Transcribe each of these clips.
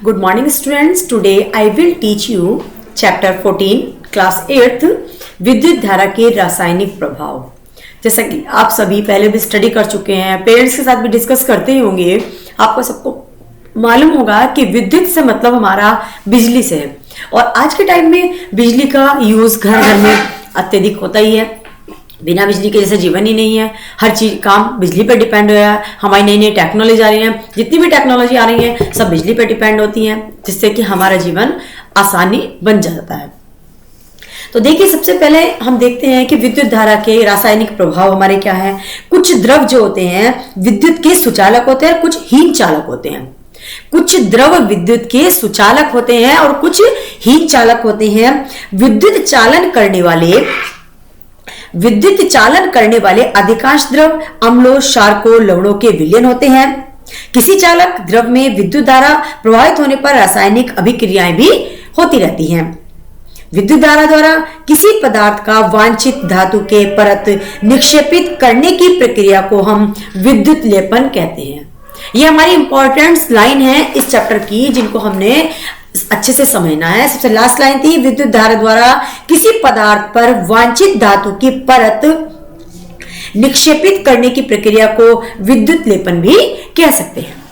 Good morning students. Today I will teach you chapter 14 class 8th विद्युत धारा के रासायनिक प्रभाव। जैसा कि आप सभी पहले भी स्टडी कर चुके हैं, पेरेंट्स के साथ भी डिस्कस करते ही होंगे, आपको सबको मालूम होगा कि विद्युत से मतलब हमारा बिजली से है। और आज के टाइम में बिजली का यूज घर घर में अत्यधिक होता ही है। बिना बिजली के जैसे जीवन ही नहीं है। हर चीज काम बिजली पे डिपेंड हो है। हमारी नई नई टेक्नोलॉजी आ रही है, जितनी भी टेक्नोलॉजी आ रही है सब बिजली पे डिपेंड होती है, जिससे कि हमारा जीवन आसानी बन जाता है। तो देखिए, सबसे पहले हम देखते हैं कि विद्युत धारा के रासायनिक प्रभाव हमारे क्या है। कुछ द्रव जो होते हैं विद्युत के सुचालक होते हैं, कुछ हीन चालक होते हैं। कुछ द्रव विद्युत के सुचालक होते हैं और कुछ हीन चालक होते हैं। विद्युत चालन करने वाले अधिकांश द्रव अम्लों, क्षारकों, लवणों के विलयन होते हैं। किसी चालक द्रव में विद्युत धारा प्रवाहित होने पर रासायनिक अभिक्रियाएं भी होती रहती हैं। विद्युत धारा द्वारा किसी पदार्थ का वांछित धातु के परत निक्षेपित करने की प्रक्रिया को हम विद्युत लेपन कहते हैं। यह हमारी इंपॉर्टेंट लाइन है इस चैप्टर की, जिनको हमने अच्छे से समझना है। सबसे लास्ट लाइन थी, विद्युत धारा द्वारा किसी पदार्थ पर वांछित धातु की परत निक्षेपित करने की प्रक्रिया को विद्युत लेपन भी कह सकते हैं।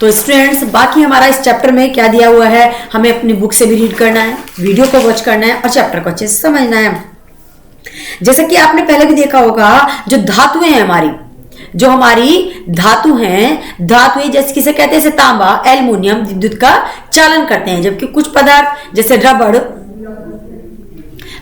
तो स्टूडेंट्स, बाकी हमारा इस चैप्टर में क्या दिया हुआ है, हमें अपनी बुक से भी रीड करना है, वीडियो को वॉच करना है और चैप्टर को अच्छे से समझना है। जैसा कि आपने पहले भी देखा होगा, जो धातुएं हैं हमारी धातु जैसे किसे कहते हैं, तांबा, एल्युमिनियम विद्युत का चालन करते हैं, जबकि कुछ पदार्थ जैसे रबड़,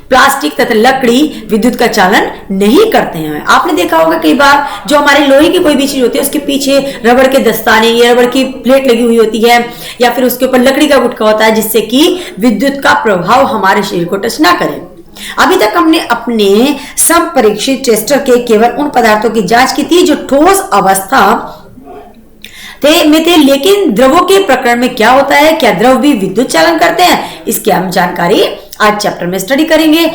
प्लास्टिक तथा लकड़ी विद्युत का चालन नहीं करते हैं। आपने देखा होगा कई बार, जो हमारे लोहे की कोई भी चीज होती है उसके पीछे रबड़ के दस्ताने या रबड़ की प्लेट लगी हुई होती है, या फिर उसके ऊपर लकड़ी का गुटका होता है, जिससे कि विद्युत का प्रभाव हमारे शरीर को टच ना करे। अभी तक हमने अपने संपरीक्षित टेस्टर के केवल उन पदार्थों की जांच की थी जो ठोस अवस्था में थे, लेकिन द्रवों के प्रकरण में क्या होता है, क्या द्रव भी विद्युत चालन करते हैं, इसकी हम जानकारी आज चैप्टर में स्टडी करेंगे।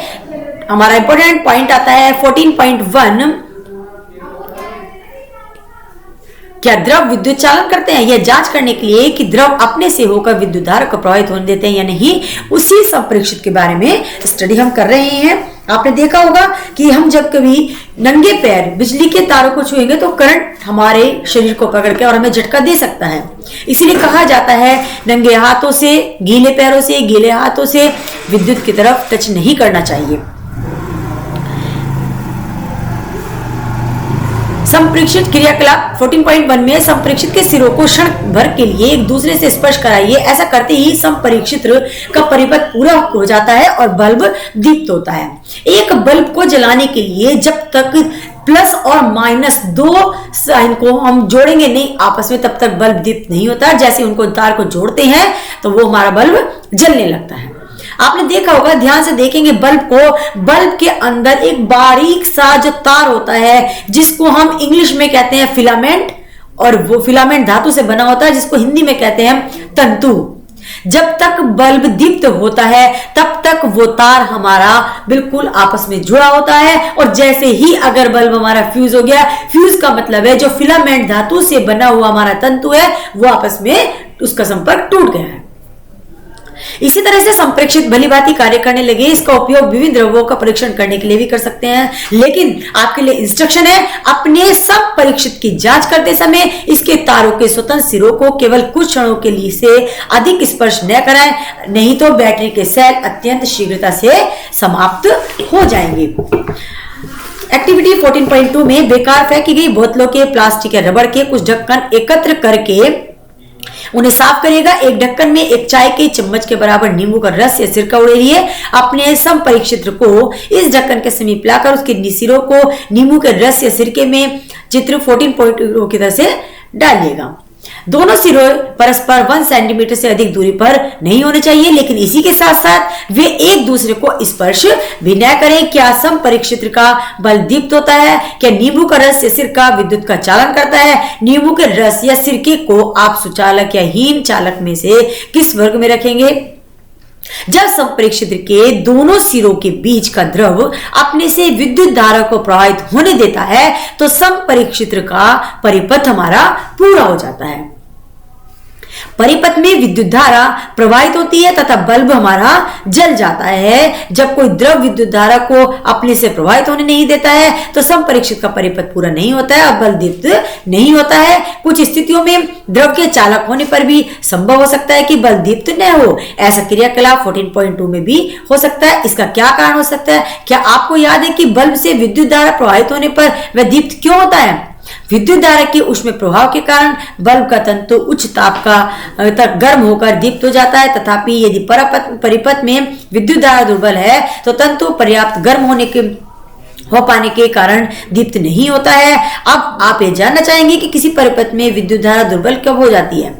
हमारा इंपॉर्टेंट पॉइंट आता है 14.1, क्या द्रव विद्युत चालन करते हैं। यह जांच करने के लिए कि द्रव अपने से होकर विद्युत धारा को प्रवाहित होने देते हैं या नहीं, उसी संप्रेक्षित के बारे में स्टडी हम कर रहे हैं। आपने देखा होगा कि हम जब कभी नंगे पैर बिजली के तारों को छुएंगे तो करंट हमारे शरीर को पकड़ के और हमें झटका दे सकता है। इसीलिए कहा जाता है नंगे हाथों से, गीले पैरों से, गीले हाथों से विद्युत की तरफ टच नहीं करना चाहिए। संप्रेक्षित क्रियाकलाप 14.1 में संप्रेक्षित के सिरों को क्षण भर के लिए एक दूसरे से स्पर्श कराइए। ऐसा करते ही संप्रेक्षित का परिपथ पूरा हो जाता है और बल्ब दीप्त होता है। एक बल्ब को जलाने के लिए जब तक प्लस और माइनस दो साइन को हम जोड़ेंगे नहीं आपस में, तब तक बल्ब दीप्त नहीं होता। जैसे उनको तार को जोड़ते हैं तो वो हमारा बल्ब जलने लगता है। आपने देखा होगा, ध्यान से देखेंगे बल्ब के अंदर एक बारीक सा जो तार होता है, जिसको हम इंग्लिश में कहते हैं फिलामेंट, और वो फिलामेंट धातु से बना होता है, जिसको हिंदी में कहते हैं तंतु। जब तक बल्ब दीप्त होता है तब तक वो तार हमारा बिल्कुल आपस में जुड़ा होता है, और जैसे ही अगर बल्ब हमारा फ्यूज हो गया, फ्यूज का मतलब है जो फिलामेंट धातु से बना हुआ हमारा तंतु है वो आपस में उसका संपर्क टूट गया है। इसी तरह से संप्रेक्षित भलीभांति कार्य करने लगे। इसका उपयोग विभिन्न द्रव्यों का परीक्षण करने के लिए भी कर सकते हैं, लेकिन आपके लिए इंस्ट्रक्शन है, अपने संपरीक्षित की जांच करते समय इसके तारों के स्वतंत्र सिरों को केवल कुछ क्षणों के लिए से अधिक स्पर्श न कराएं, नहीं तो बैटरी के सेल अत्यंत शीघ्रता से समाप्त हो जाएंगे। एक्टिविटी 14.2 में बेकार फेंकी गई बोतलों के, प्लास्टिक या रबड़ के कुछ ढक्कन एकत्र करके उन्हें साफ करिएगा। एक ढक्कन में एक चाय के चम्मच के बराबर नींबू का रस या सिरका उड़ेलिए। अपने संपरीक्षित को इस ढक्कन के समीप लाकर उसके सिरों को नींबू के रस या सिरके में चित्र 14.2 की तरह से डालिएगा। दोनों सिरों परस्पर 1 सेंटीमीटर से अधिक दूरी पर नहीं होने चाहिए, लेकिन इसी के साथ साथ वे एक दूसरे को स्पर्श भी न करें। क्या संपरीक्षित का बल्ब दीप्त होता है? क्या नींबू का रस या सिरका विद्युत का चालन करता है? नींबू के रस या सिरके को आप सुचालक या हीन चालक में से किस वर्ग में रखेंगे? जब संप्रेक्षित के दोनों सिरों के बीच का द्रव अपने से विद्युत धारा को प्रवाहित होने देता है तो संप्रेक्षित का परिपथ हमारा पूरा हो जाता है। परिपथ में विद्युत धारा प्रवाहित होती है तथा बल्ब हमारा जल जाता है। जब कोई द्रव विद्युत धारा को अपने से प्रवाहित होने नहीं देता है तो संपरीक्षित का परिपथ पूरा नहीं होता है और बल्ब दीप्त नहीं होता है। कुछ स्थितियों में द्रव के चालक होने पर भी संभव हो सकता है कि बल्ब दीप्त न हो। ऐसा क्रियाकलाप 14.2 में भी हो सकता है। इसका क्या कारण हो सकता है? क्या आपको याद है कि बल्ब से विद्युत धारा प्रवाहित होने पर वह दीप्त क्यों होता है? विद्युत धारा के ऊष्मीय प्रभाव के कारण बल्ब का तंतु उच्च ताप का तक गर्म होकर दीप्त हो जाता है। तथापि यदि परिपथ में विद्युत धारा दुर्बल है तो तंतु पर्याप्त गर्म हो पाने के कारण दीप्त नहीं होता है। अब आप ये जानना चाहेंगे कि किसी परिपथ में विद्युत धारा दुर्बल कब हो जाती है।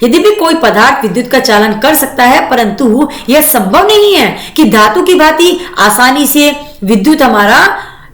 यदि भी कोई पदार्थ विद्युत का चालन कर सकता है परंतु यह संभव नहीं है कि धातु की भांति आसानी से विद्युत हमारा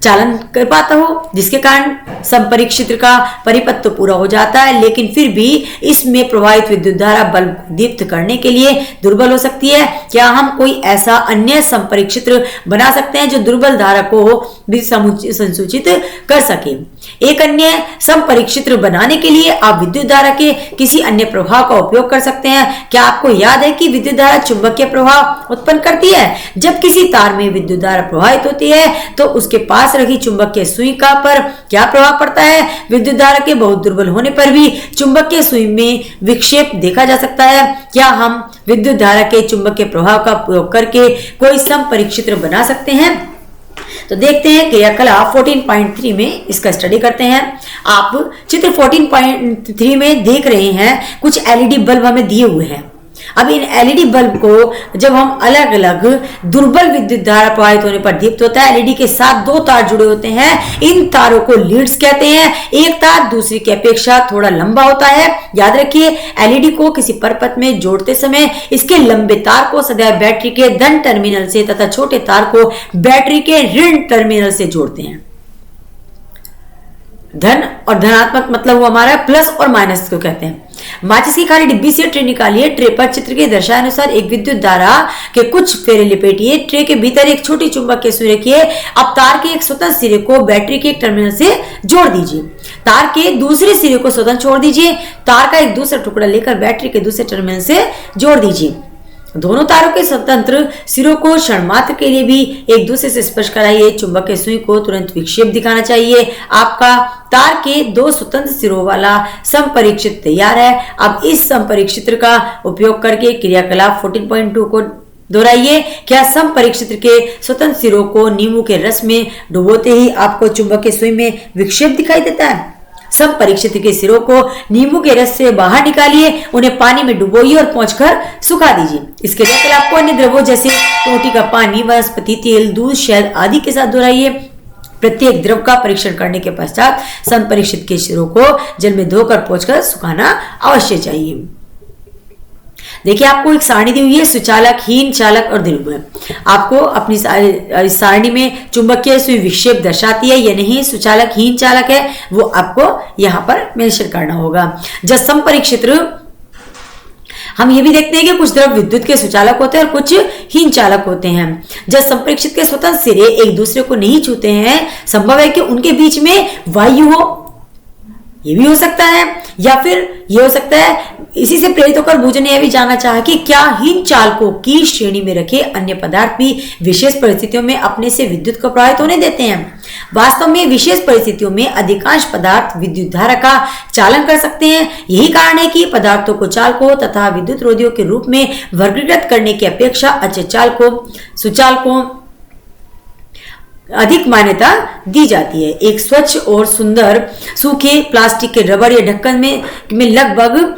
चालन कर पाता हो, जिसके कारण संपरीक्षित्र का परिपथ तो पूरा हो जाता है लेकिन फिर भी इसमें प्रवाहित विद्युत धारा बल्ब को दीप्त करने के लिए दुर्बल हो सकती है। क्या हम कोई ऐसा अन्य संपरीक्षित्र बना सकते हैं जो दुर्बल धारा को भी संसूचित कर सके? एक अन्य संपरीक्षित्र बनाने के लिए आप विद्युत धारा के किसी अन्य प्रभाव का उपयोग कर सकते हैं। क्या आपको याद है कि विद्युत धारा चुंबकीय प्रभाव उत्पन्न करती है? जब किसी तार में विद्युत धारा प्रवाहित होती है तो उसके पास रखी चुंबकीय सुई का पर क्या प्रभाव पड़ता है? विद्युत धारा के बहुत दुर्बल होने पर भी चुंबकीय सुई में विक्षेप देखा जा सकता है। क्या हम विद्युत धारा के चुंबकीय प्रभाव का प्रयोग करके कोई संपरीक्षित्र बना सकते हैं? तो देखते हैं क्रियाकलाप 14.3 में इसका स्टडी करते हैं। आप चित्र 14.3 में देख रहे हैं कुछ एलईडी बल्ब हमें दिए हुए हैं। अब इन एलईडी बल्ब को जब हम अलग अलग दुर्बल विद्युत धारा प्रवाहित होने पर दीप्त होता है। एलईडी के साथ दो तार जुड़े होते हैं। इन तारों को लीड्स कहते हैं। एक तार दूसरी की अपेक्षा थोड़ा लंबा होता है। याद रखिए, एलईडी को किसी परिपथ में जोड़ते समय इसके लंबे तार को सदैव बैटरी के धन टर्मिनल से तथा छोटे तार को बैटरी के ऋण टर्मिनल से जोड़ते हैं। धन और धनात्मक मतलब वो हमारा प्लस और माइनस को कहते हैं। माचिस की खाली डिब्बी से ट्रे निकालिए। ट्रे पर चित्र के दर्शाए अनुसार एक विद्युत धारा के कुछ फेरे लपेटिए। ट्रे के भीतर एक छोटी चुंबक के सुई रखिए। अब तार के एक स्वतंत्र सिरे को बैटरी के एक टर्मिनल से जोड़ दीजिए। तार के दूसरे सिरे को स्वतंत्र छोड़ दीजिए। तार का एक दूसरा टुकड़ा लेकर बैटरी के दूसरे टर्मिनल से जोड़ दीजिए। दोनों तारों के स्वतंत्र सिरों को क्षण मात्र के लिए भी एक दूसरे से स्पर्श कराइए। चुंबक के सुई को तुरंत विक्षेप दिखाना चाहिए। आपका तार के दो स्वतंत्र सिरों वाला संपरीक्षित्र तैयार है। अब इस संपरीक्षित्र का उपयोग करके क्रियाकलाप 14.2 को दोहराइए। क्या संपरीक्षित्र के स्वतंत्र सिरों को नींबू के रस में डुबोते ही आपको चुंबक के सुई में विक्षेप दिखाई देता है? संपरीक्षित्र के सिरों को नींबू के रस से बाहर निकालिए। उन्हें पानी में डुबोइए और पोंछकर सुखा दीजिए। इसके क्रियाकलाप को अन्य द्रव्यों जैसे टोटी का पानी, वनस्पति तेल, दूध, शहद आदि के साथ दोहराइए। प्रत्येक द्रव का परीक्षण करने के पश्चात संपरीक्षित के सिरों को जल में धोकर पोंछकर सुखाना अवश्य चाहिए। देखिए, आपको एक सारणी दी हुई है, सुचालक, हीन चालक और ध्रुव। आपको अपनी सारणी में चुंबकीय सुई विक्षेप दर्शाती है या नहीं, सुचालक हीन चालक है, वो आपको यहाँ पर मेंशन करना होगा। जब संपरीक्षित्र हम ये भी देखते हैं कि कुछ द्रव विद्युत के सुचालक होते हैं और कुछ हीन चालक होते हैं। जब संपरीक्षित के स्वतंत्र सिरे एक दूसरे को नहीं छूते हैं, संभव है कि उनके बीच में वायु हो, ये भी हो सकता है, या फिर ये हो सकता है इसी से प्रेरित होकर भूजन ने यह भी जानना चाहा कि क्या हीन चालकों की श्रेणी में रखे अन्य पदार्थ भी विशेष परिस्थितियों में अपने से विद्युत को प्रवाहित होने देते हैं। वास्तव में विशेष परिस्थितियों में अधिकांश पदार्थ विद्युत धारा का चालन कर सकते हैं। यही कारण है कि पदार्थों को चालकों तथा विद्युत रोधियों के रूप में वर्गीकृत करने की अपेक्षा अच्छे चालकों, सुचालकों अधिक मान्यता दी जाती है। एक स्वच्छ और सुंदर सूखे प्लास्टिक के रबर या ढक्कन में लगभग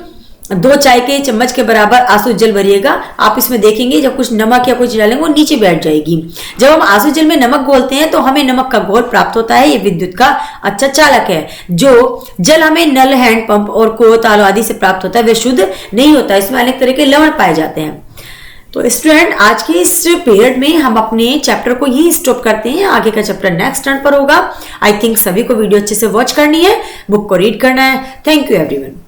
2 चाय के चम्मच के बराबर आंसू जल भरिएगा। आप इसमें देखेंगे जब कुछ नमक या कुछ डालेंगे वो नीचे बैठ जाएगी। जब हम आंसू जल में नमक घोलते हैं तो हमें नमक का घोल प्राप्त होता है। ये विद्युत का अच्छा चालक है। जो जल हमें नल, हैंड पंप और कुओं, तालों आदि से प्राप्त होता है वह शुद्ध नहीं होता। इसमें अनेक तरह के लवण पाए जाते हैं। तो स्टूडेंट, आज के इस पीरियड में हम अपने चैप्टर को यही स्टॉप करते हैं। आगे का चैप्टर नेक्स्ट टर्न पर होगा। आई थिंक सभी को वीडियो अच्छे से वॉच करनी है, बुक को रीड करना है। Thank you everyone.